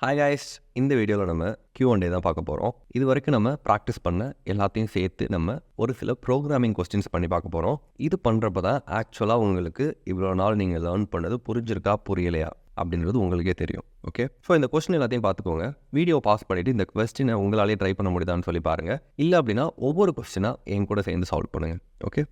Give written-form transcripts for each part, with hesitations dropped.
Hi guys, இந்த வீடியோவில் நம்ம Q&A தான் பார்க்க போகிறோம். இது வரைக்கும் நம்ம ப்ராக்டிஸ் பண்ண எல்லாத்தையும் சேர்த்து நம்ம ஒரு சில ப்ரோக்ராமிங் கொஸ்டின்ஸ் பண்ணி பார்க்க போகிறோம். இது பண்ணுறப்ப தான் ஆக்சுவலாக உங்களுக்கு இவ்வளோ நாள் நீங்கள் லேர்ன் பண்ணது புரிஞ்சிருக்கா புரியலையா அப்படின்றது உங்களுக்கே தெரியும். ஓகே, ஸோ இந்த கொஸ்டின் எல்லாத்தையும் பார்த்துக்கோங்க. வீடியோ பாஸ் பண்ணிவிட்டு இந்த கொஸ்டினை உங்களாலே ட்ரை பண்ண முடியுதான்னு சொல்லி பாருங்கள். இல்லை அப்படின்னா ஒவ்வொரு கொஸ்டினாக என் கூட சேர்ந்து சால்வ் பண்ணுங்கள். ஓகே,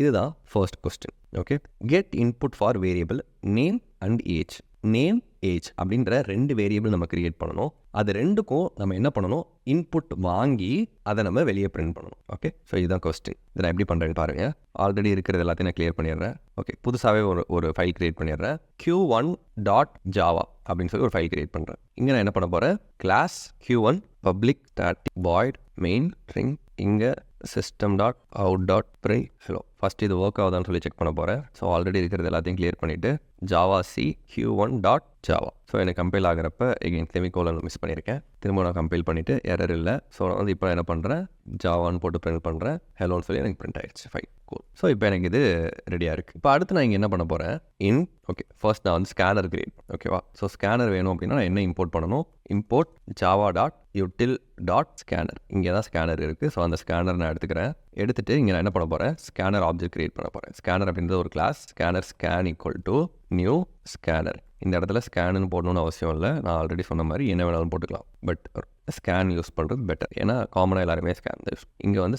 இதுதான் first question. Okay, get input for variable name and age. Name, age அப்படின்ற ரெண்டு வேரியபிள் நம்ம கிரியேட் பண்ணணும். அது ரெண்டுக்கும் நம்ம என்ன பண்ணணும், இன்புட் வாங்கி அதை நம்ம வெளியே பிரிண்ட் பண்ணணும். ஓகே, ஸோ இதுதான் கொஸ்டின். இதை நான் எப்படி பண்ணுறேன்னு பாருங்கள். ஆல்ரெடி இருக்கிறது எல்லாத்தையும் நான் கிளியர் பண்ணிடுறேன். ஓகே, புதுசாகவே ஒரு ஃபைல் கிரியேட் பண்ணிடுறேன். q1.java அப்படின்னு சொல்லி ஒரு ஃபைல் கிரியேட் பண்ணுறேன். இங்கே நான் என்ன பண்ண போகிறேன், class q1 public static void main string, இங்கே system.out.println. ஹலோ, ஃபஸ்ட் இது ஒர்க் ஆகுதான்னு சொல்லி செக் பண்ண போகிறேன். ஸோ ஆல்ரெடி இருக்கிறது எல்லாத்தையும் கிளியர் பண்ணிவிட்டு ஜாவா சி q1.java. ஸோ எனக்கு கம்பைல் ஆகிறப்ப எகைன் செமிகோலன் மிஸ் பண்ணியிருக்கேன். திரும்ப நான் கம்பைல் பண்ணிவிட்டு எரர் இல்லை. ஸோ நான் வந்து இப்போ என்ன பண்ணுறேன், ஜாவான்னு போட்டு பிரிண்ட் பண்ணுறேன். ஹலோன்னு சொல்லி எனக்கு பிரிண்ட் ஆகிடுச்சு. Fine, cool. ஸோ இப்போ எனக்கு இது ரெடியாக இருக்குது. இப்போ அடுத்து நான் இங்கே என்ன பண்ண போகிறேன், ஓகே, ஃபர்ஸ்ட் நான் வந்து ஸ்கேனர் கிரியேட். ஓகேவா, ஸோ ஸ்கேனர் வேணும் அப்படின்னா நான் என்ன இம்போர்ட் பண்ணணும், இம்போர்ட் java.util.scanner. இங்கே தான் ஸ்கேனர் இருக்குது. ஸோ அந்த ஸ்கேனர் நான் எடுத்துகிட்டு இங்கே நான் என்ன பண்ண போகிறேன், ஸ்கேனர் ஆப்ஜெக்ட் கிரியேட் பண்ண போகிறேன். ஸ்கேனர் அப்படின்றது ஒரு class. Scanner scan equal to new scanner. இந்த இடத்துல ஸ்கேனுன்னு போடணும்னு அவசியம் இல்லை. நான் ஆல்ரெடி சொன்ன மாதிரி என்ன வேணாலும் போட்டுக்கலாம். பட் ஸ்கேன் யூஸ் பண்ணுறது பெட்டர். ஏன்னா காமனாக எல்லாருமே ஸ்கேன் தான் யூஸ். இங்கே வந்து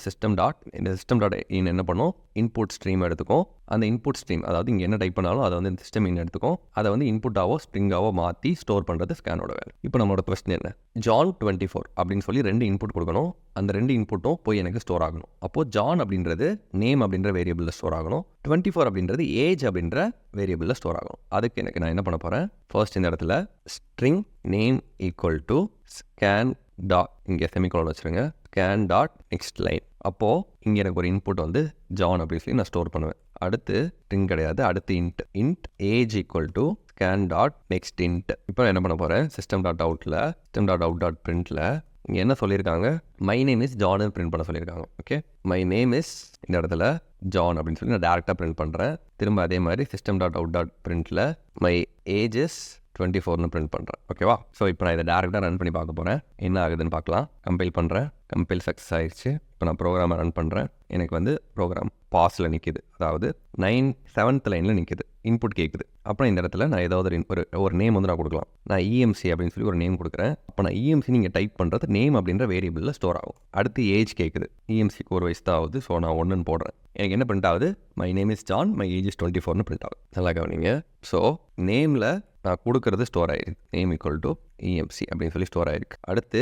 இந்த சிஸ்டம் டாட் இன் என்ன பண்ணும், இன்புட் ஸ்ட்ரீம் எடுத்துக்கும். அந்த இன்புட் ஸ்ட்ரீம், அதாவது இங்கே என்ன டைப் பண்ணாலும் அதை வந்து இந்த சிஸ்டம் இன் எடுத்துக்கும். அதை வந்து இன்புட்டாவோ ஸ்ட்ரிங்காவோ மாற்றி ஸ்டோர் பண்ணுறது ஸ்கேனோட வேலை. இப்போ நம்மளோட கொஸ்டின் என்ன, ஜான் 24 அப்படின்னு சொல்லி ரெண்டு இன்புட் கொடுக்கணும். அந்த ரெண்டு இன்புட்டும் போய் எனக்கு ஸ்டோர் ஆகணும். அப்போது ஜான் அப்படின்றது நேம் அப்படின்ற வேரியபிளில் ஸ்டோர் ஆகணும். 24 அப்படின்றது ஏஜ் அப்படின்ற வேரியபிளில் ஸ்டோர் ஆகணும். அதுக்கு எனக்கு நான் என்ன பண்ண போகிறேன், ஃபர்ஸ்ட் இந்த இடத்துல string name equal to scan dot, இங்கே செமிகோலன் வச்சுருங்க, ஸ்கேன் டாட் நெக்ஸ்ட் லைன். அப்போது இங்கே எனக்கு ஒரு இன்புட் வந்து ஜான் அப்படின்னு சொல்லி நான் ஸ்டோர் பண்ணுவேன். அடுத்து ஸ்ட்ரிங் கிடையாது, அடுத்து int age equal to scan dot next int. இப்போ என்ன பண்ண போகிறேன், system.out.println இங்கே என்ன சொல்லியிருக்காங்க, my name is John print பண்ண சொல்லியிருக்காங்க. ஓகே, மை நேம் இஸ் இந்த இடத்துல ஜான் அப்படின்னு சொல்லி நான் டேரெக்டாக பிரிண்ட் பண்ணுறேன். திரும்ப அதே மாதிரி system.out.println மை ஏஜ் இஸ் 24னு பிரிண்ட் பண்ணுறேன். ஓகேவா, ஸோ இப்போ நான் இதை டேரெக்டாக ரன் பண்ணி பார்க்க போகிறேன், என்ன ஆகுதுன்னு பார்க்கலாம். கம்பைல் பண்ணுறேன், கம்பைல் சக்ஸஸ் ஆயிடுச்சு. இப்போ நான் ப்ரோக்ராமை ரன் பண்ணுறேன். எனக்கு வந்து ப்ரோக்ராம் பாஸில் நிற்கிது, அதாவது 7th லைனில் நிற்கிது, இன்புட் கேட்குது. அப்புறம் இந்த இடத்துல நான் ஏதாவது ஒரு நேம் வந்து நான் கொடுக்கலாம். நான் EMC அப்படின்னு சொல்லி ஒரு நேம் கொடுக்குறேன். அப்போ நான் EMC நீங்கள் டைப் பண்ணுறது நேம் அப்படின்ற வேரியபிளில் ஸ்டோர் ஆகும். அடுத்து ஏஜ் கேட்குது, EMCக்கு ஒரு வயசு தான் ஆகுது. ஸோ நான் 1ன்னு போடுறேன். எனக்கு என்ன பிரிண்ட் ஆகுது, my name is John, my age is 24னு பிரிண்ட் ஆகுது. நல்லா கவனிங்க. ஸோ நேமில் நான் கொடுக்கறது ஸ்டோர் ஆகிருக்கு, நேம் ஈக்குவல் டு EMC அப்படின்னு சொல்லி ஸ்டோர் ஆகிருக்கு. அடுத்து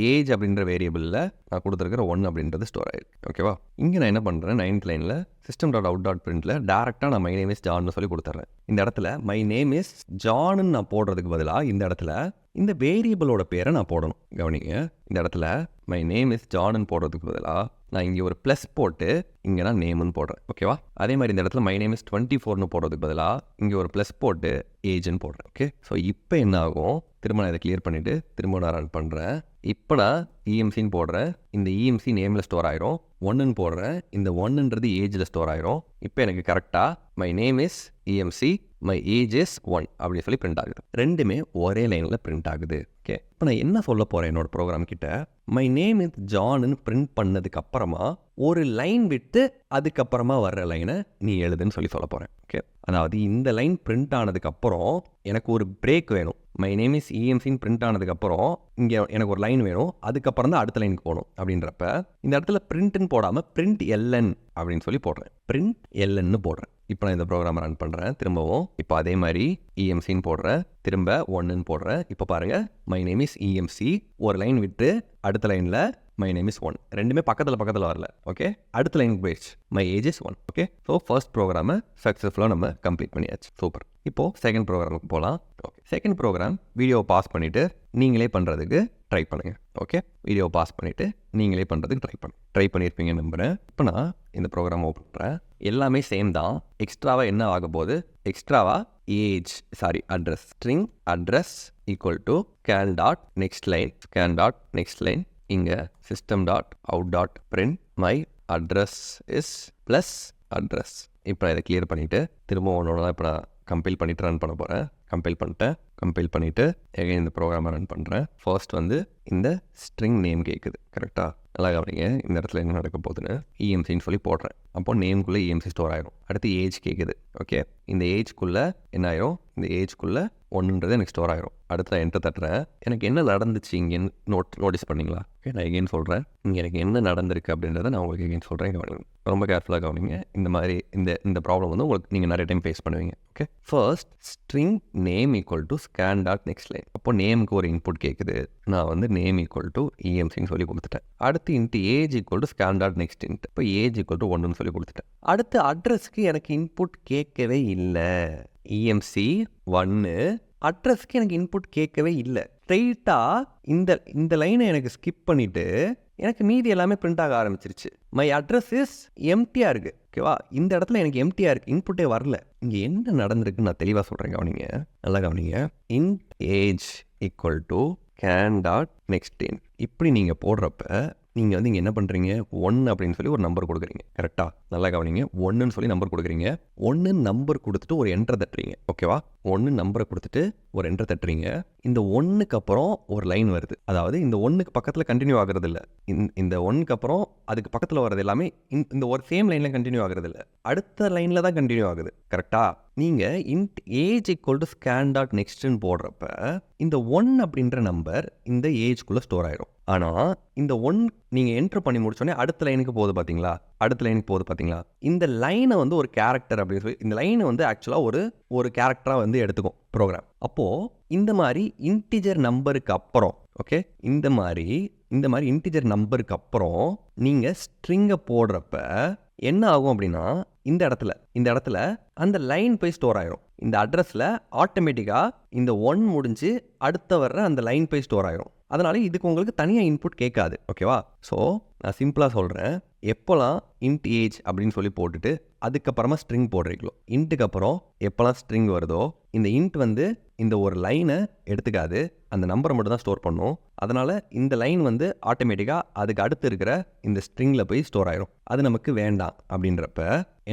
ஏஜ் அப்படின்ற வேரியபிளில் நான் கொடுத்துருக்கிற 1 அப்படின்றது ஸ்டோர் ஆகிருக்கு. ஓகேவா, இங்கே நான் என்ன பண்ணுறேன், 9th லைனில் system.out.println டேரெக்டாக நான் மை நேம் இஸ் ஜான்னு சொல்லி கொடுத்துட்றேன். இந்த இடத்துல மை நேம் இஸ் ஜான்னு நான் போடுறதுக்கு பதிலாக இந்த இடத்துல இந்த வேரியபிளோட பேரை நான் போடணும். கவனிங்க, இந்த இடத்துல மை நேம் இஸ் ஜான்னு போடுறதுக்கு பதிலாக நான் இங்கே ஒரு ப்ளஸ் போட்டு இங்கே நான் நேம்னு போடுறேன். ஓகேவா, அதே மாதிரி இந்த இடத்துல மை நேம் இஸ் 24னு போடுறதுக்கு பதிலாக இங்கே ஒரு ப்ளஸ் போட்டு ஏஜ்னு போடுறேன். ஓகே, ஸோ இப்போ என்ன ஆகும், திரும்ப நான் இதை கிளியர் பண்ணிவிட்டு திரும்ப நான் ரன் பண்ணுறேன். இப்போ நான் EMCன்னு போடுறேன், இந்த EMC நேமில் ஸ்டோர் ஆயிரும். 1ன்னு போடுறேன், இந்த 1ன்றது ஏஜில் ஸ்டோர் ஆயிரும். இப்போ எனக்கு கரெக்டாக my name is EMC, my age is 1 அப்படின்னு சொல்லி பிரிண்ட் ஆகுது. ரெண்டுமே ஒரே லைனில் பிரிண்ட் ஆகுது. ஓகே, இப்போ நான் என்ன சொல்ல போகிறேன், என்னோட ப்ரோக்ராம் கிட்ட மை நேம் இஸ் ஜான்னு பிரிண்ட் பண்ணதுக்கு அப்புறமா ஒரு லைன் விட்டு அதுக்கப்புறமா வர்ற லைனை நீ எழுதுன்னு சொல்லி சொல்ல போகிறேன். ஓகே, அதாவது இந்த லைன் பிரிண்ட் ஆனதுக்கப்புறம் எனக்கு ஒரு பிரேக் வேணும். மை நேம் இஸ் EMCன்னு பிரிண்ட் ஆனதுக்கப்புறம் இங்கே எனக்கு ஒரு லைன் வேணும், அதுக்கப்புறம் தான் அடுத்த லைனுக்கு போகணும். அப்படின்றப்ப இந்த இடத்துல பிரிண்ட்னு போடாமல் பிரிண்ட் LN அப்படின்னு சொல்லி போடுறேன், பிரிண்ட் LNன்னு போடுறேன். இப்போ நான் இந்த ப்ரோக்ராம் ரன் பண்ணுறேன் திரும்பவும். இப்போ அதே மாதிரி EMCன்னு போடுறேன், திரும்ப 1ன்னு போடுறேன். இப்போ பாருங்கள், மை நேம் இஸ் EMC, ஒரு லைன் விட்டு அடுத்த லைனில் மை நேம் இஸ் 1, ரெண்டுமே பக்கத்தில் வரல. ஓகே, அடுத்த லைனுக்கு போயிடுச்சு, my age is 1. Okay, so first ப்ரோக்ராமை சக்ஸஸ்ஃபுல்லாக நம்ம கம்ப்ளீட் பண்ணியாச்சு. சூப்பர். இப்போது செகண்ட் ப்ரோக்ராமுக்கு போகலாம். ஓகே, செகண்ட் ப்ரோக்ராம் வீடியோவை பாஸ் பண்ணிவிட்டு நீங்களே பண்ணுறதுக்கு ட்ரை பண்ணுங்கள். ஓகே, வீடியோ பாஸ் பண்ணிவிட்டு நீங்களே பண்ணுறதுக்கு ட்ரை பண்ணியிருப்பீங்கன்னு நம்புகிறேன். இப்போ நான் இந்த ப்ரோக்ராம் ஓப்பன் பண்ணுறேன். எல்லாமே சேம் தான். எக்ஸ்ட்ராவாக என்ன ஆக போகுது, address, string address equal to scan dot next line, இங்கே system.out.println my address is plus address. இப்போ நான் இதை கிளியர் பண்ணிவிட்டு திரும்ப ஒன்றோட இப்போ நான் கம்பைல் பண்ணிவிட்டு ரன் பண்ண போகிறேன். கம்பைல் பண்ணிட்டேன், கம்பைல் பண்ணிவிட்டு எகைன் இந்த ப்ரோக்ராமை ரன் பண்ணுறேன். ஃபர்ஸ்ட் வந்து இந்த ஸ்ட்ரிங் நேம் கேட்குது. கரெக்டாக நல்லா கவனிங்க இந்த இடத்துல என்ன நடக்க போகுதுன்னு. இஎம்சின்னு சொல்லி போடுறேன். அப்போ நேம்குள்ளே இஎம்சி ஸ்டோர் ஆயிரும். அடுத்து ஏஜ் கேட்குது. ஓகே, இந்த ஏஜ்குள்ளே என்ன ஆயிரும், இந்த ஏஜ்குள்ளே 1ன்றது எனக்கு ஸ்டோர் ஆயிரும். அடுத்து நான் என்டர் தட்டுறேன். எனக்கு என்ன நடந்துச்சு இங்கேன்னு நோட்டீஸ் பண்ணிங்களா? ஓகே, நான் எகெயின் சொல்கிறேன். இங்கே எனக்கு என்ன நடந்திருக்கு அப்படின்றத நான் உங்களுக்கு எகெயின் சொல்கிறேன். கவனிங்க, ரொம்ப கேர்ஃபுல்லாக கவனிங்க. இந்த மாதிரி இந்த ப்ராப்ளம் வந்து உங்களுக்கு நீங்கள் நிறைய டைம் ஃபேஸ் பண்ணுவீங்க. Okay, first string name equal to scan dot next line. அப்போ நேமுக்கு ஒரு இன்புட் கேட்குது. நான் வந்து நேம் ஈக்குவல் டு இஎம்சின்னு சொல்லி கொடுத்துட்டேன். அடுத்து into age equal to scan dot next int. இப்போ ஏஜ் ஈக்குவல் டு 1ன்னு சொல்லி கொடுத்துட்டேன். அடுத்து அட்ரஸ்க்கு எனக்கு இன்புட் கேட்கவே இல்லை. இஎம்சி 1 அட்ரஸ்க்கு எனக்கு இன்புட் கேட்கவே இல்லை. ஸ்ட்ரெயிட்டாக இந்த லைனை எனக்கு ஸ்கிப் பண்ணிவிட்டு எனக்கு மீதி எல்லாமே பிரிண்ட் ஆக ஆரம்பிச்சிருச்சு. மை அட்ரஸ் இஸ் எம்டியாக இருக்குது. ஓகேவா, இந்த இடத்துல எனக்கு எம்டியாக இருக்குது, இன்புட்டே வரல. இங்கே என்ன நடந்திருக்குன்னு நான் தெளிவாக சொல்கிறேன். கவனிங்க, நல்லா கவனிங்க. Int age equal to can dot next in. இப்படி நீங்கள் போடுறப்ப நீங்கள் வந்து இங்கே என்ன பண்ணுறீங்க, 1 அப்படின்னு சொல்லி ஒரு நம்பர் கொடுக்குறீங்க. கரெக்டாக நல்லா கவனிங்க, 1ன்னு சொல்லி நம்பர் கொடுக்குறீங்க. 1 நம்பர் கொடுத்துட்டு ஒரு என்டர் தட்டுறீங்க. ஓகேவா, 1 நம்பரை கொடுத்துட்டு ஒரு என்டர் தட்டுறீங்க. இந்த 1க்கு அப்புறம் ஒரு லைன் வருது. அதாவது இந்த 1க்கு பக்கத்தில் கண்டினியூ ஆகிறது இல்லை. இந்த 1க்கு அப்புறம் அதுக்கு பக்கத்தில் வர்றது எல்லாமே இந்த ஒரு சேம் லைனில் கண்டினியூ ஆகிறது இல்லை, அடுத்த லைனில் தான் கண்டினியூ ஆகுது. கரெக்டாக நீங்கள் int age equal to scan dot நெக்ஸ்ட்னு போடுறப்ப இந்த 1 அப்படின்ற நம்பர் இந்த ஏஜ்குள்ளே ஸ்டோர் ஆயிரும். ஆனால் இந்த 1 நீங்கள் என்டர் பண்ணி முடிச்சோடனே அடுத்த லைனுக்கு போகுது பார்த்தீங்களா, அடுத்த லைனுக்கு போகுது பார்த்தீங்களா. இந்த லைனை வந்து ஒரு கேரக்டர் அப்படின்னு சொல்லி இந்த லைனை வந்து ஆக்சுவலாக ஒரு கேரக்டராக வந்து எடுத்துக்கும் ப்ரோக்ராம். அப்போது இந்த மாதிரி இன்டிஜர் நம்பருக்கு அப்புறம், ஓகே, இந்த மாதிரி இன்டிஜர் நம்பருக்கு அப்புறம் நீங்கள் ஸ்ட்ரிங்கை போடுறப்ப என்ன ஆகும் அப்படின்னா இந்த இடத்துல அந்த லைன் போய் ஸ்டோர் ஆயிரும். இந்த அட்ரஸில் ஆட்டோமேட்டிக்காக இந்த 1 முடிஞ்சு அடுத்த வர்ற அந்த லைன் போய் ஸ்டோர் ஆயிரும். அதனால இதுக்கு உங்களுக்கு தனியாக இன்புட் கேட்காது. ஓகேவா, ஸோ நான் சிம்பிளாக சொல்கிறேன். எப்போலாம் இன்ட் ஏஜ் அப்படின்னு சொல்லி போட்டுட்டு அதுக்கப்புறமா ஸ்ட்ரிங் போடுறீங்களோ, இன்ட்டுக்கு அப்புறம் எப்போலாம் ஸ்ட்ரிங் வருதோ இந்த இன்ட் வந்து இந்த ஒரு லைனை எடுத்துக்காது, அந்த நம்பரை மட்டும் தான் ஸ்டோர் பண்ணும். அதனால் இந்த லைன் வந்து ஆட்டோமேட்டிக்காக அதுக்கு அடுத்து இருக்கிற இந்த ஸ்ட்ரிங்கில் போய் ஸ்டோர் ஆயிரும். அது நமக்கு வேண்டாம். அப்படின்றப்ப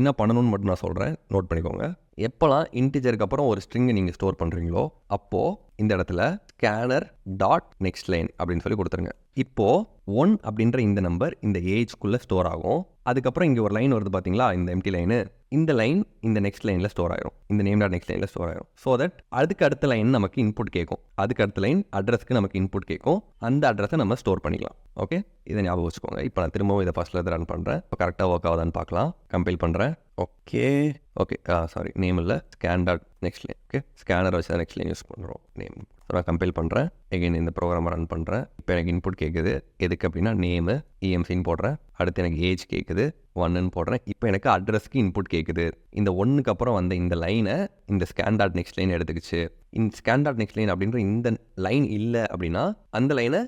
என்ன பண்ணணும்னு மட்டும் நான் சொல்கிறேன், நோட் பண்ணிக்கோங்க. எப்போலாம் இன்டிஜருக்கு அப்புறம் ஒரு ஸ்ட்ரிங்கை நீங்கள் ஸ்டோர் பண்ணுறீங்களோ அப்போது இந்த இடத்துல ஸ்கேனர் டாட் நெக்ஸ்ட் லைன் அப்படின்னு சொல்லி கொடுத்துருங்க. இப்போது 1 அப்படின்ற இந்த நம்பர் இந்த ஏஜ்குள்ளே ஸ்டோர் ஆகும். அதுக்கப்புறம் இங்கே ஒரு லைன் வருது பார்த்தீங்களா, இந்த எம்டி லைனு, இந்த லைன் இந்த நெக்ஸ்ட் லைனில் ஸ்டோர் ஆயிரும், இந்த நேம் டாட் நெக்ஸ்ட் லைனில் ஸ்டோர் ஆயிரும். ஸோ தட் அதுக்கு அடுத்த லைன் நமக்கு இன்புட் கேட்கும், அதுக்கு அடுத்த லைன் அட்ரஸ்க்கு நமக்கு இன்புட் கேட்கும், அந்த அட்ரஸை நம்ம ஸ்டோர் பண்ணிக்கலாம். ஓகே, இதை ஞாபகம் வச்சுக்கோங்க. இப்போ நான் திரும்பவும் இதை ஃபஸ்ட்டில் ரன் பண்ணுறேன். இப்போ கரெக்டாக ஒர்க் ஆகுதான்னு பார்க்கலாம். கம்பைல் பண்ணுறேன். ஓகே, சாரி, நேம் இல்லை, scan dot next line. Okay, scanner வச்சு தான் நெக்ஸ்ட் லைன் யூஸ் பண்ணுறோம் நேம். ஸோ நான் கம்பைல் பண்ணுறேன். எகைன் இந்த ப்ரோக்ராமை ரன் பண்ணுறேன். இப்போ எனக்கு இன்புட் கேட்குது. எதுக்கு அப்படின்னா நேமு இஎம்சின்னு போடுறேன். அடுத்து எனக்கு ஏஜ் கேட்குது, 1ன்னு போடுறேன். இப்போ எனக்கு அட்ரஸ்க்கு இன்புட் கேட்குது. இந்த 1க்கு அப்புறம் வந்த இந்த லைனை இந்த ஸ்கேன் டாட் நெக்ஸ்ட் லைன் எடுத்துக்கிச்சு. இந்த ஸ்கேன் டாட் நெக்ஸ்ட் லைன் அப்படின்ற இந்த லைன் இல்லை அப்படின்னா அந்த லைனை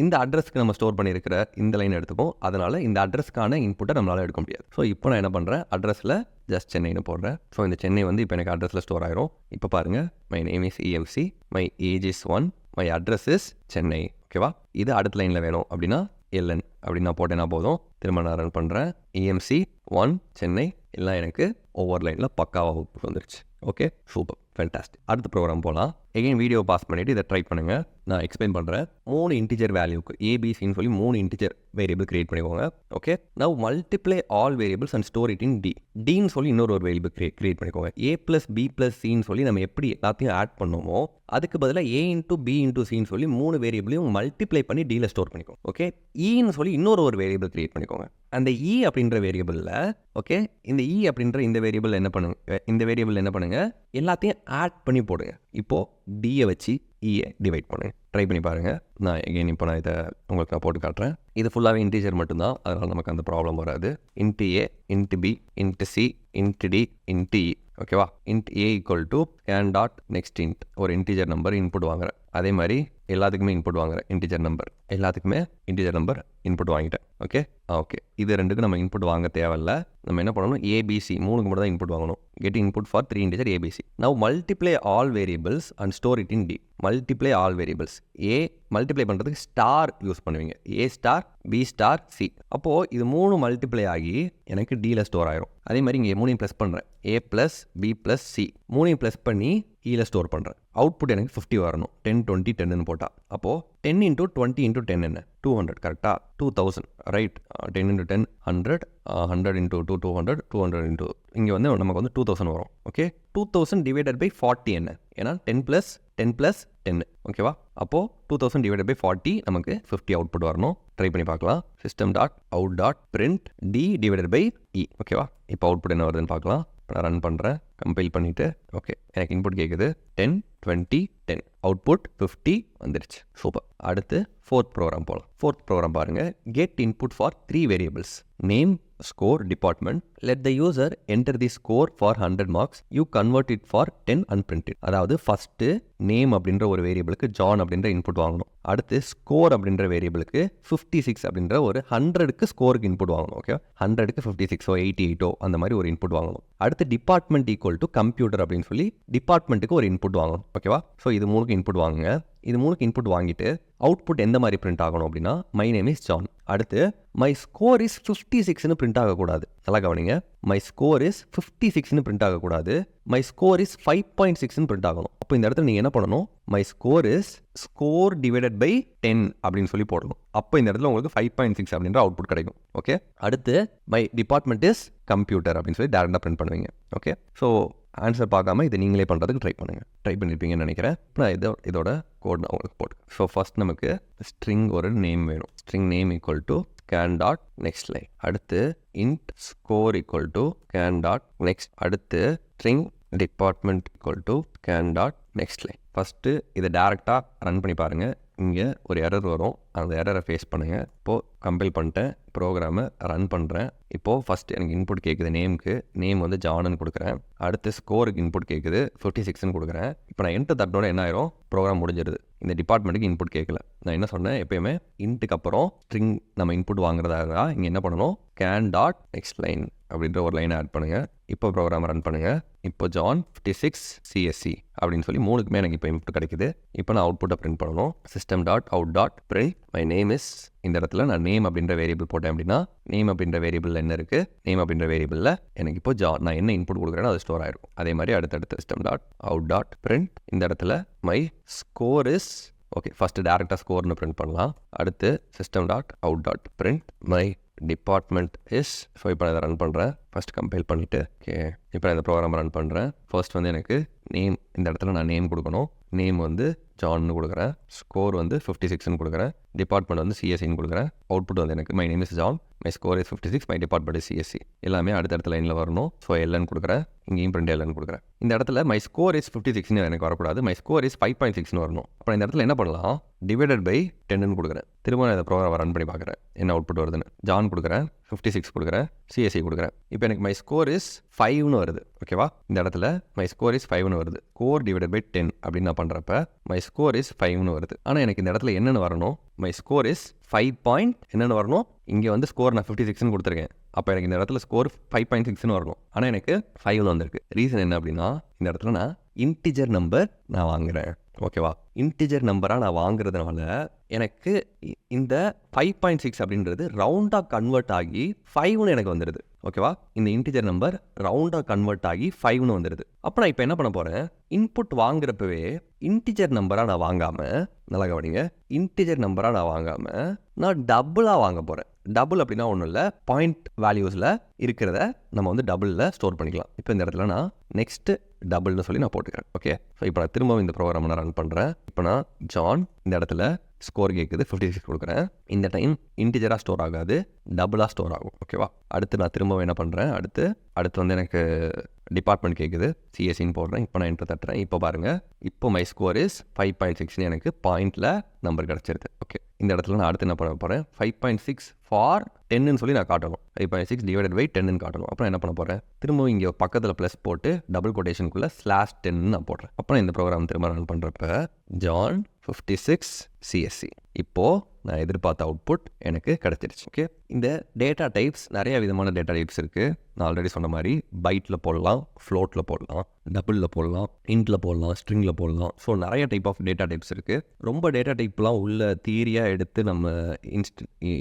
இந்த அட்ரஸ்க்கு நம்ம ஸ்டோர் பண்ணியிருக்கிற இந்த லைன் எடுத்துக்கும். அதனால் இந்த அட்ரஸ்க்கான இன்புட்டை நம்மளால் எடுக்க முடியாது. ஸோ இப்போ நான் என்ன பண்ணுறேன், அட்ரஸில் ஜஸ்ட் சென்னைன்னு போடுறேன். ஸோ இந்த சென்னை வந்து இப்போ எனக்கு அட்ரஸில் ஸ்டோர் ஆயிரும். இப்போ பாருங்கள், my name is EMC, my age is 1, my address is Chennai. ஓகேவா, இது அடுத்த லைனில் வேணும் அப்படின்னா எல்என் அப்படின்னு நான் போட்டேன்னா போதும். திரும்ப நான் ரன் பண்ணுறேன். இஎம்சி 1 சென்னை எல்லாம் எனக்கு ஒவ்வொரு லைனில் பக்காவாக வந்துருச்சு. Okay, super, fantastic. அடுத்த ப்ரோக்ராம் போகலாம். எகைன் வீடியோ பாஸ் பண்ணிவிட்டு இதை ட்ரை பண்ணுங்கள். நான் எக்ஸ்பிளைன் பண்ணுறேன். 3 இன்டிஜர் வேல்யூக்கு ஏபிசின்னு சொல்லி 3 இன்டிஜர் வேரியபிள் கிரியேட் பண்ணிக்கோங்க. Okay, now multiply all variables and store it in D. டின்னு சொல்லி இன்னொரு வேரியபிள் கிரியேட் பண்ணிக்கோங்க. ஏ ப்ளஸ் பி ப்ளஸ் சின்னு சொல்லி நம்ம எப்படி எல்லாத்தையும் ஆட் பண்ணோமோ அதுக்கு பதிலாக ஏ இன்ட்டு பி இன்ட்டு சின்னு சொல்லி 3 வேரியபிளையும் மல்டிப்ளை பண்ணி டியில் ஸ்டோர் பண்ணிக்கோங்க. ஓகே, ஈன்னு சொல்லி இன்னொரு வேரியபிள் கிரியேட் பண்ணிக்கோங்க. அந்த இ அப்படின்ற வேரியபிளில், ஓகே, இந்த இ அப்படின்ற இந்த வேரியபிள் என்ன பண்ணுங்க, எல்லாத்தையும் ஆட் பண்ணி போடுங்க. இப்போது டியை வச்சு இயை டிவைட் பண்ணுங்க. ட்ரை பண்ணி பாருங்கள். நான் எகைன் இப்போ நான் இதை உங்களுக்கு நான் போட்டு காட்டுறேன். இது ஃபுல்லாகவே இன்டீஜர் மட்டும்தான், அதனால் நமக்கு அந்த ப்ராப்ளம் வராது. Into A, into B, into C, into D, into E. ஓகேவா, int A equal to scan dot next int. ஒரு இன்டீஜர் நம்பர் இன்புட் வாங்குறேன். அதே மாதிரி எல்லாத்துக்குமே இன்புட் வாங்குறேன். இன்டீஜர் நம்பர் எல்லாத்துக்குமே இன்டீஜர் நம்பர் இன்புட் வாங்கிட்டேன். ஓகே, இது ரெண்டுக்கும் நம்ம இன்புட் வாங்க தேவையில்ல. நம்ம என்ன பண்ணணும், ஏபிசி 3க்கு மட்டும் தான் இன்புட் வாங்கணும். Get input for 3 integer ABC. Now multiply all variables and store it in D. Multiply all variables, A multiply பண்ணுறதுக்கு ஸ்டார் யூஸ் பண்ணுவீங்க. A star, B star, C. அப்போது இது 3 மல்டிப்ளை ஆகி எனக்கு டியில் ஸ்டோர் ஆயிரும். அதே மாதிரி இங்கே 3 ப்ளஸ் பண்ணுறேன். ஏ ப்ளஸ் பி ப்ளஸ் சி மூணையும் ப்ளஸ் பண்ணி ஈல ஸ்டோர் பண்ணுறேன். அவுட்புட் எனக்கு 50 வரணும். 10 20 10ன்னு போட்டால் அப்போது 10 × 20 × 10 என்ன 200 கரெக்டாக 2000 ரைட். 10 × 10 100 100 × 2 200 200 × இங்கே வந்து நமக்கு வந்து 2000 வரும். ஓகே 2000 டிவைடட் பை 40 என்ன ஏன்னா 10 + 10 ஓகேவா. அப்போது 2000 டிவைடட் பை 40 நமக்கு 50 அவுட்புட் வரணும். ட்ரை பண்ணி பார்க்கலாம். system.out.print d divided by e ஓகேவா. இப்போ அவுட்புட் என்ன வருதுன்னு பார்க்கலாம். நான் ரன் பண்ணுறேன். கம்பைல் பண்ணிவிட்டு ஓகே எனக்கு இன்புட் கேட்குது 10 20 10 அவுட்புட் 50 வந்துருச்சு. சூப்பர். அடுத்து 4th ப்ரோக்ராம் போகலாம். 4th ப்ரோக்ராம் பாருங்கள். Get input for 3 variables name score department. Let the user enter the score for 100 marks. You convert it for 10 unprinted. அதாவது ஃபஸ்ட்டு நேம் அப்படின்ற ஒரு வேரியபிளுக்கு ஜான் அப்படின்ற இன்புட் வாங்கணும். அடுத்து ஸ்கோர் அப்படின்ற வேரியபிளுக்கு 56 அப்படின்ற ஒரு 100க்கு ஸ்கோருக்கு இன்புட் வாங்கணும். ஓகே 100க்கு 56 88 அந்த மாதிரி ஒரு இன்புட் வாங்கணும். அடுத்து டிபார்ட்மெண்ட் ஈக்குவல் டு கம்ப்யூட்டர் அப்படின்னு சொல்லி டிபார்ட்மெண்ட்டுக்கு ஒரு இன்புட் வாங்கணும். ஓகேவா. ஸோ இது மூணுக்கு இன்புட் வாங்குங்க. இது மூணுக்கு இன்புட் வாங்கிட்டு அவுட்புட் எந்த மாதிரி பிரிண்ட் ஆகணும் அப்படின்னா மை நேம் இஸ் ஜான். அடுத்து மை ஸ்கோர் இஸ் 56ன்னு பிரிண்ட் ஆகக்கூடாது. நல்லா கவனிங்க. மை ஸ்கோர் இஸ் 56ன்னு பிரிண்ட் ஆகக்கூடாது. மை ஸ்கோர் இஸ் 5.6ன்னு பிரிண்ட் ஆகணும். அப்போ இந்த இடத்துல நீங்கள் என்ன பண்ணணும் my score is score divided by 10 அப்படின்னு சொல்லி போடணும். அப்போ இந்த இடத்துல உங்களுக்கு 5.6 அப்படின்ற அவுட்புட் கிடைக்கும். ஓகே அடுத்து மை டிபார்ட்மெண்ட் இஸ் கம்ப்யூட்டர் அப்படின்னு சொல்லி டேரெக்டாக பிரிண்ட் பண்ணுவீங்க. ஓகே ஸோ ஆன்சர் பார்க்காம இதை நீங்களே பண்ணுறதுக்கு ட்ரை பண்ணுங்கள். ட்ரை பண்ணியிருப்பீங்கன்னு நினைக்கிறேன். நான் இதோட கோட் நான் உங்களுக்கு போட்டு. ஸோ ஃபஸ்ட் நமக்கு ஸ்ட்ரிங் ஒரு நேம் வேணும். String name equal to scan dot next line. அடுத்து int score equal to scan dot next. அடுத்து string department equal to scan dot next line. First இதை டேரெக்டாக ரன் பண்ணி பாருங்கள். இங்கே ஒரு எரர் வரும். அந்த எரரை ஃபேஸ் பண்ணுங்கள். இப்போது கம்பைல் பண்ணிட்டேன். ப்ரோக்ராமை ரன் பண்ணுறேன். இப்போது ஃபஸ்ட்டு எனக்கு இன்புட் கேட்குது நேமுக்கு. நேம் வந்து ஜானுன்னு கொடுக்குறேன். அடுத்து ஸ்கோருக்கு இன்புட் கேட்குது 56ன்னு கொடுக்குறேன். இப்போ நான் என்ட்டு தட்டினோட என்ன ஆயிரும் ப்ரோக்ராம் முடிஞ்சிருது. இந்த டிபார்ட்மெண்ட்டுக்கு இன்புட் கேட்கல. நான் என்ன சொன்னேன் எப்பயுமே இன்ட்டுக்கு அப்புறம் ஸ்ட்ரிங் நம்ம இன்புட் வாங்குறதா இங்கே என்ன பண்ணணும் scan டாட் நெக்ஸ்ட் லைன் அப்படின்ற ஒரு லைனை ஆட் பண்ணுங்கள். இப்போ ப்ரோக்ராம் ரன் பண்ணுங்கள். இப்போ ஜான் 56 CSC அப்படின்னு சொல்லி மூணுக்குமே எனக்கு இப்போ இன்புட் கிடைக்குது. இப்போ நான் அவுட்புட்டை பிரிண்ட் பண்ணணும். system.out.print my name is. இந்த இடத்துல நான் நேம் அப்படின்ற வேரியபிள் போட்டேன் அப்படின்னா நேம் அப்படின்ற வேரியபிள் என்ன இருக்குது நேம் அப்படின்ற வேரியபிளில் எனக்கு இப்போ நான் என்ன இன்புட் கொடுக்குறேனோ அது ஸ்டோர் ஆகிருக்கும். அதே மாதிரி அடுத்தடுத்து system.out.print இந்த இடத்துல my score is. Okay first டேரெக்டாக ஸ்கோர்னு பிரிண்ட் பண்ணலாம். அடுத்து system.out.print my department is. So இப்போ நான் இதை ரன் பண்ணுறேன். ஃபஸ்ட் கம்பைல் பண்ணிவிட்டு ஓகே இப்போ நான் இந்த ப்ரோக்ராம் ரன் பண்ணுறேன். ஃபர்ஸ்ட் வந்து எனக்கு நேம் இந்த இடத்துல நான் நேம் கொடுக்கணும். நேம் வந்து ஜான்னு கொடுக்குறேன். ஸ்கோர் வந்து 56ன்னு கொடுக்குறேன். டிபார்ட்மெண்ட் வந்து சிஎஸ்சின்னு கொடுக்குறேன். அவுட்புட் வந்து எனக்கு my name is John, my score is 56, my department is CSC. எல்லாமே அடுத்தடுத்த லைனில் வரணும். ஸோ எல்என் கொடுக்குறேன். இங்கேயும் பிரிண்ட் எல்என் கொடுக்குறேன். இந்த இடத்துல மை ஸ்கோர் இஸ் 56ன்னு எனக்கு வரக்கூடாது. மை ஸ்கோர் இஸ் 5.6ன்னு வரணும். அப்புறம் இந்த இடத்துல என்ன பண்ணலாம் டிவைடட் பை 10ன்னு கொடுக்குறேன். திரும்ப நான் இந்த ப்ரோக்ராம் ரன் பண்ணி பார்க்குறேன் என்ன அவுட்புட் வருதுன்னு. ஜான் கொடுக்குறேன், 56 கொடுக்குறேன், சிஎஸ்சி கொடுக்குறேன். இப்போ எனக்கு மை ஸ்கோர் இஸ் 5ன்னு வருது. ஓகேவா. இந்த இடத்துல மை ஸ்கோர் இஸ் 5ன்னு வருது. ஸ்கோர் டிவைடட் பை 10 அப்படின்னு நான் பண்ணுறப்ப மை ஸ்கோர் இஸ் 5ன்னு வருது. ஆனால் எனக்கு இந்த இடத்துல என்னென்னு வரணும் மை ஸ்கோர் இஸ் 5 என்னென்னு வரணும். இங்கே வந்து ஸ்கோர் நான் 56ன்னு கொடுத்துருக்கேன். அப்போ எனக்கு இந்த இடத்துல ஸ்கோர் 5.6ன்னு வரணும். ஆனால் எனக்கு 5ன்னு வந்திருக்கு. ரீசன் என்ன அப்படின்னா இந்த இடத்துல நான் இன்டிஜர் நம்பர் நான் வாங்குகிறேன். ஓகேவா. இன்டிஜர் நம்பராக நான் வாங்குறதுனால எனக்கு இந்த 5.6 அப்படின்றது ரவுண்டாக கன்வெர்ட் ஆகி 5ன்னு எனக்கு வந்துடுது. ஓகேவா. இந்த இன்டிஜர் நம்பர் ரவுண்டாக கன்வெர்ட் ஆகி 5ன்னு வந்துடுது. அப்போ நான் இப்போ என்ன பண்ண போகிறேன் இன்புட் வாங்குறப்பவே இன்டிஜர் நம்பராக நான் வாங்காமல் நல்லா கவனிங்க இன்டிஜர் நம்பராக நான் வாங்காமல் நான் டபுளாக வாங்க போகிறேன். டபுள் அப்படின்னா ஒன்றும் இல்லை பாயிண்ட் வேல்யூஸில் இருக்கிறத நம்ம வந்து டபுளில் ஸ்டோர் பண்ணிக்கலாம். இப்போ இந்த இடத்துல நான் நெக்ஸ்ட்டு டபுள்னு சொல்லி நான் போட்டுக்கிறேன். ஓகே. ஸோ இப்போ நான் திரும்பவும் இந்த ப்ரோக்ராம் நான் ரன் பண்ணுறேன். இப்போ நான் ஜான் இந்த இடத்துல ஸ்கோர் கேட்குது 56 கொடுக்குறேன். இந்த டைம் இன்டிஜராக ஸ்டோர் ஆகாது டபுளாக ஸ்டோர் ஆகும். ஓகேவா. அடுத்து நான் திரும்பவும் என்ன பண்ணுறேன் அடுத்து வந்து எனக்கு டிபார்ட்மெண்ட் கேட்குது சிஎஸ்சின்னு போடுறேன். இப்போ நான் என்ட்ரு தட்டுறேன். இப்போ பாருங்கள் இப்போ மை ஸ்கோர் இஸ் 5.6ன்னு எனக்கு பாயிண்டில் நம்பர் கிடச்சிருது. ஓகே. இந்த இடத்துல நான் அடுத்து என்ன பண்ண போகிறேன் 5.6 ஃபார் 10ன்னு சொல்லி நான் காட்டணும். 5.6 டிவைடட் பை 10ன்னு காட்டணும். அப்புறம் என்ன பண்ண போகிறேன் திரும்பவும் இங்கே பக்கத்தில் ப்ளஸ் போட்டு டபுள் கொட்டேஷனுக்குள்ளே /10 நான் போடுறேன். அப்புறம் இந்த ப்ரோக்ராம் திரும்ப ரன் பண்ணுறப்ப ஜான் 56 சிஎஸ்சி. இப்போது நான் எதிர்பார்த்த அவுட்புட் எனக்கு கிடச்சிருச்சு. ஓகே. இந்த டேட்டா டைப்ஸ் நிறைய விதமான டேட்டா டைப்ஸ் இருக்குது. நான் ஆல்ரெடி சொன்ன மாதிரி பைட்டில் போடலாம், ஃப்ளோட்டில் போடலாம், டபுளில் போடலாம், இன்ட்டில் போடலாம், ஸ்ட்ரிங்கில் போடலாம். ஸோ நிறைய டைப் ஆஃப் டேட்டா டைப்ஸ் இருக்குது. ரொம்ப டேட்டா டைப்லாம் உள்ள தியரியாக எடுத்து நம்ம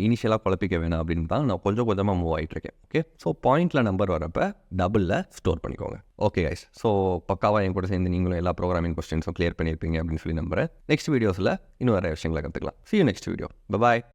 இனிஷியலாக குழப்பிக்க வேணாம் அப்படின்னு தான் நான் கொஞ்சம் கொஞ்சமாக மூவ் ஆகிட்டுருக்கேன். ஓகே, ஸோ பாயிண்டில் நம்பர் வரப்போ டபுளில் ஸ்டோர் பண்ணிக்கோங்க. ஓகே கைஸ், ஸோ பக்காவாக என் கூட சேர்ந்து நீங்களும் எல்லா ப்ரோக்ராமிங் கொஸ்டின்ஸும் கிளியர் பண்ணியிருப்பீங்க அப்படின்னு சொல்லி நம்புறேன். நெக்ஸ்ட் வீடியோஸில் இன்னும் நிறைய விஷயங்களை கற்றுக்கலாம். See you next video. Bye bye.